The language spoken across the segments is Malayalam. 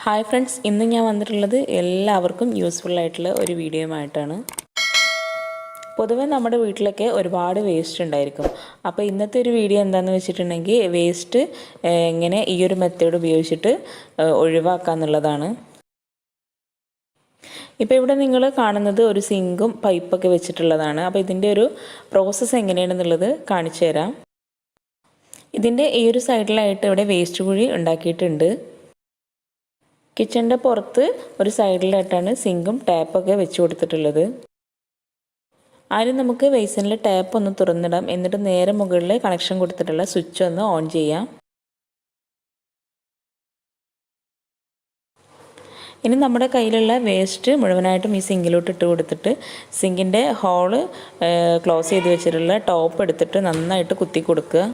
ഹായ് ഫ്രണ്ട്സ്, ഇന്ന് ഞാൻ വന്നിട്ടുള്ളത് എല്ലാവർക്കും യൂസ്ഫുൾ ആയിട്ടുള്ള ഒരു വീഡിയോയുമായിട്ടാണ്. പൊതുവേ നമ്മുടെ വീട്ടിലൊക്കെ ഒരുപാട് വേസ്റ്റ് ഉണ്ടായിരിക്കും. അപ്പോൾ ഇന്നത്തെ ഒരു വീഡിയോ എന്താണെന്ന് വെച്ചിട്ടുണ്ടെങ്കിൽ വേസ്റ്റ് എങ്ങനെ ഈ ഒരു മെത്തേഡ് ഉപയോഗിച്ചിട്ട് ഒഴിവാക്കാന്നുള്ളതാണ്. ഇപ്പോൾ ഇവിടെ നിങ്ങൾ കാണുന്നത് ഒരു സിങ്കും പൈപ്പൊക്കെ വെച്ചിട്ടുള്ളതാണ്. അപ്പോൾ ഇതിൻ്റെ ഒരു പ്രോസസ്സ് എങ്ങനെയാണെന്നുള്ളത് കാണിച്ചു തരാം. ഇതിൻ്റെ ഈ ഒരു സൈഡിലായിട്ട് ഇവിടെ വേസ്റ്റ് കുഴി ഉണ്ടാക്കിയിട്ടുണ്ട്. കിച്ചണിൻ്റെ പുറത്ത് ഒരു സൈഡിലായിട്ടാണ് സിങ്കും ടാപ്പൊക്കെ വെച്ച് കൊടുത്തിട്ടുള്ളത്. ആദ്യം നമുക്ക് ബേസിനിലെ ടാപ്പ് ഒന്ന് തുറന്നിടാം. എന്നിട്ട് നേരെ മുകളിൽ കണക്ഷൻ കൊടുത്തിട്ടുള്ള സ്വിച്ച് ഒന്ന് ഓൺ ചെയ്യാം. ഇനി നമ്മുടെ കയ്യിലുള്ള വേസ്റ്റ് മുഴുവനായിട്ടും ഈ സിങ്കിലോട്ട് ഇട്ട് കൊടുത്തിട്ട് സിങ്കിൻ്റെ ഹോള് ക്ലോസ് ചെയ്ത് വെച്ചിട്ടുള്ള ടോപ്പ് എടുത്തിട്ട് നന്നായിട്ട് കുത്തി കൊടുക്കുക.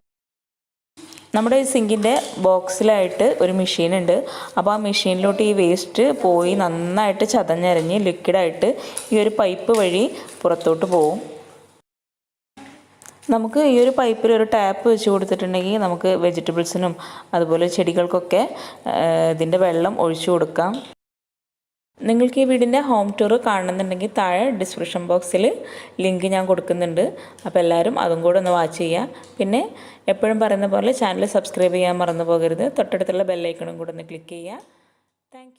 നമ്മുടെ ഈ സിങ്കിൻ്റെ ബോക്സിലായിട്ട് ഒരു മെഷീൻ ഉണ്ട്. അപ്പോൾ ആ മെഷീനിലോട്ട് ഈ വേസ്റ്റ് പോയി നന്നായിട്ട് ചതഞ്ഞരഞ്ഞ് ലിക്വിഡായിട്ട് ഈ ഒരു പൈപ്പ് വഴി പുറത്തോട്ട് പോകും. നമുക്ക് ഈ ഒരു പൈപ്പിൽ ഒരു ടാപ്പ് വെച്ച് കൊടുത്തിട്ടുണ്ടെങ്കിൽ നമുക്ക് വെജിറ്റബിൾസിനും അതുപോലെ ചെടികൾക്കൊക്കെ ഇതിൻ്റെ വെള്ളം ഒഴിച്ചു കൊടുക്കാം. നിങ്ങൾക്ക് ഈ വീടിൻ്റെ ഹോം ടൂർ കാണുന്നുണ്ടെങ്കിൽ താഴെ ഡിസ്ക്രിപ്ഷൻ ബോക്സിൽ ലിങ്ക് ഞാൻ കൊടുക്കുന്നുണ്ട്. അപ്പോൾ എല്ലാവരും അതും കൂടെ ഒന്ന് വാച്ച് ചെയ്യുക. പിന്നെ എപ്പോഴും പറയുന്ന പോലെ ചാനൽ സബ്സ്ക്രൈബ് ചെയ്യാൻ മറന്നു പോകരുത്. തൊട്ടടുത്തുള്ള ബെല്ലൈക്കണും കൂടെ ഒന്ന് ക്ലിക്ക് ചെയ്യുക. താങ്ക്